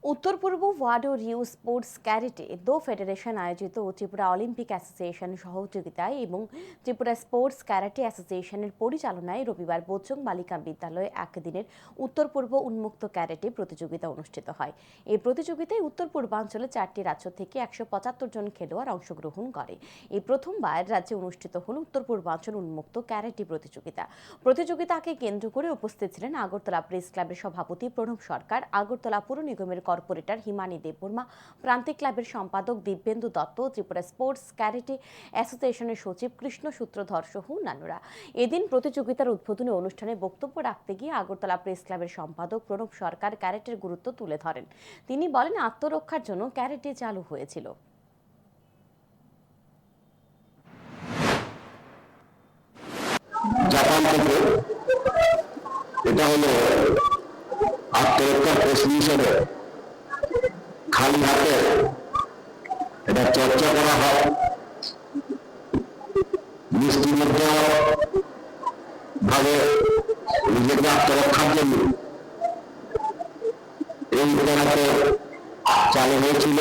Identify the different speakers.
Speaker 1: उत्तर पूर्व वार्ड और রিউ স্পোর্টস ক্যারেটে দো ফেডারেশন আয়োজিত ত্রিপুরা অলিম্পিক অ্যাসোসিয়েশন সহযোগিতায় এবং ত্রিপুরা স্পোর্টস ক্যারাটে অ্যাসোসিয়েশনের পরিচালনায় রবিবার বোচং বালিকা বিদ্যালয়ে একদিনের উত্তর পূর্ব উন্মুক্ত ক্যারেটে প্রতিযোগিতা অনুষ্ঠিত হয়। এই প্রতিযোগিতায় উত্তর পূর্বাঞ্চলে 4টি রাজ্য থেকে 175 জন খেলোয়াড় অংশগ্রহণ করে। এই প্রথমবার রাজ্যে অনুষ্ঠিত হল উত্তর পূর্বাঞ্চল উন্মুক্ত ক্যারাটে প্রতিযোগিতাকে কেন্দ্র করে উপস্থিত ছিলেন আগরতলা প্রেস ক্লাবের সভাপতি প্রণব সরকার, আগরতলা পুর নিগমের কর্পোরেটর হিমানী দেববর্মা, প্রান্তিক ক্লাবের সম্পাদক দিব্যেন্দু দত্ত, ত্রিপুরা স্পোর্টস ক্যারেটে অ্যাসোসিয়েশনের সচিব কৃষ্ণ সূত্রধর সহ অন্যান্যরা। এদিন প্রতিযোগিতার উদ্বোধনী অনুষ্ঠানে বক্তব্য রাখতে গিয়ে আগরতলা প্রেস ক্লাবের সম্পাদক প্রণব সরকার ক্যারেটের গুরুত্ব তুলে ধরেন। তিনি বলেন, আত্মরক্ষার জন্য ক্যারেটে চালু হয়েছিল।
Speaker 2: জাপান থেকে এটা হলো আত্মরক্ষার কৌশল হিসেবে খালি হাতে এটা চর্চা করা হয়। মুষ্টিবদ্ধ ভাবে নিজেকে আত্মরক্ষার জন্য এই উদাহরণে চালু হয়েছিল।